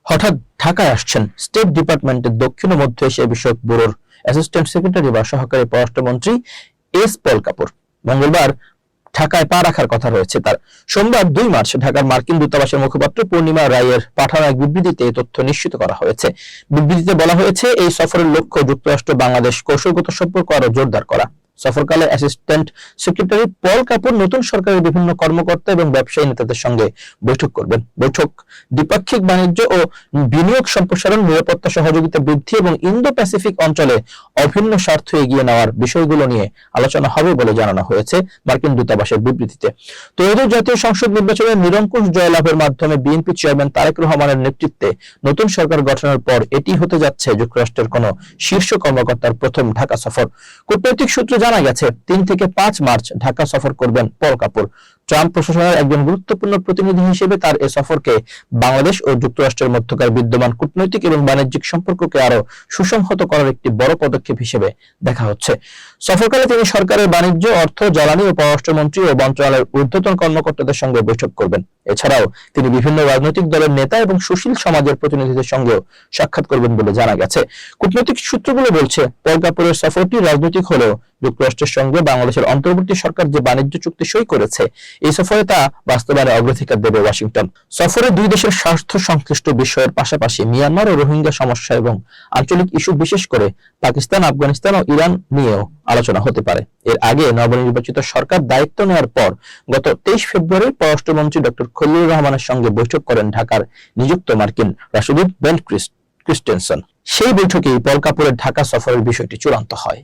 হঠাৎ ঢাকায় আসছেন স্টেট ডিপার্টমেন্টের দক্ষিণ ও মধ্য এশিয়া বিষয়ক ব্যুরোর অ্যাসিস্ট্যান্ট সেক্রেটারি বা সহকারী পররাষ্ট্রমন্ত্রী এস পল কাপুর। মঙ্গলবার ঢাকায় পা রাখার কথা রয়েছে তার। সোমবার 2 মার্চ ঢাকার মার্কিন দূতাবাসের মুখপাত্র পূর্ণিমা রায়ের পাঠানো এক বিবৃতিতে এই তথ্য নিশ্চিত করা হয়েছে। বিবৃতিতে বলা হয়েছে, এই সফরের লক্ষ্য যুক্তরাষ্ট্র বাংলাদেশ কৌশলগত সম্পর্ক আরো জোরদার করা। সফরকালে অ্যাসিস্ট্যান্ট সেক্রেটারি পল কাপুর নতুন সরকারের বিভিন্ন কর্মকর্তা এবং ব্যবসায়ী নেতাদের সঙ্গে বৈঠক করবেন। বৈঠক দ্বিপাক্ষিক বাণিজ্য ও বিনিয়োগ সম্প্রসারণ, নিরাপত্তা সহযোগিতা বৃদ্ধি এবং ইন্দো প্যাসিফিক অঞ্চলে অভিন্ন স্বার্থ এগিয়ে নেওয়ার বিষয়গুলো নিয়ে আলোচনা হবে বলে জানানো হয়েছে মার্কিন দূতাবাসের বিবৃতিতে। ত্রয়োদশ জাতীয় সংসদ নির্বাচনে নিরঙ্কুশ জয়লাভের মাধ্যমে বিএনপি চেয়ারম্যান তারেক রহমানের নেতৃত্বে নতুন সরকার গঠনের পর এটি হতে যাচ্ছে যুক্তরাষ্ট্রের কোন শীর্ষ কর্মকর্তার প্রথম ঢাকা সফর। কূটনৈতিক সূত্রে জানা গেছে 3 থেকে 5 মার্চ ঢাকা সফর করবেন পল কাপুর। ট্রাম্প প্রশাসনের একজন গুরুত্বপূর্ণ প্রতিনিধি হিসেবে তার এ সফরকে বাংলাদেশ ও যুক্তরাষ্ট্রের মধ্যকার বিদ্যমান কূটনৈতিক এবং বাণিজ্যিক সম্পর্ককে আরো সুসংহত করার একটি বড় পদক্ষেপ হিসেবে দেখা হচ্ছে। সফরকালে তিনি সরকারের বাণিজ্য, অর্থ, জ্বালানি ও পররাষ্ট্রমন্ত্রী ও মন্ত্রণালয়ের ঊর্ধ্বতন কর্মকর্তাদের সঙ্গে বৈঠক করবেন। এছাড়াও তিনি বিভিন্ন রাজনৈতিক দলের নেতা এবং সুশীল সমাজের প্রতিনিধিদের সঙ্গেও সাক্ষাৎ করবেন বলে জানা গেছে। কূটনৈতিক সূত্রগুলো বলছে, পল কাপুরের সফরটি রাজনৈতিক হলেও যুক্তরাষ্ট্রের সঙ্গে বাংলাদেশের অন্তর্বর্তী সরকার যে বাণিজ্য চুক্তি সই করেছে, এই সফরে তা বাস্তবায়নে অগ্রাধিকার দেবে ওয়াশিংটন। সফরে দুই দেশের স্বার্থ সংশ্লিষ্ট বিষয়ের পাশাপাশি মিয়ানমার ও রোহিঙ্গা সমস্যা এবং আঞ্চলিক ইস্যু, বিশেষ করে পাকিস্তান, আফগানিস্তান ও ইরান নিয়েও আলোচনা হতে পারে। এর আগে নবনির্বাচিত সরকার দায়িত্ব নেওয়ার পর গত 23 ফেব্রুয়ারি পররাষ্ট্রমন্ত্রী ডক্টর খলিলুর রহমানের সঙ্গে বৈঠক করেন ঢাকার নিযুক্ত মার্কিন রাষ্ট্রদূত বেন ক্রিস্টেনসন। সেই বৈঠকেই পল কাপুরের ঢাকা সফরের বিষয়টি চূড়ান্ত হয়।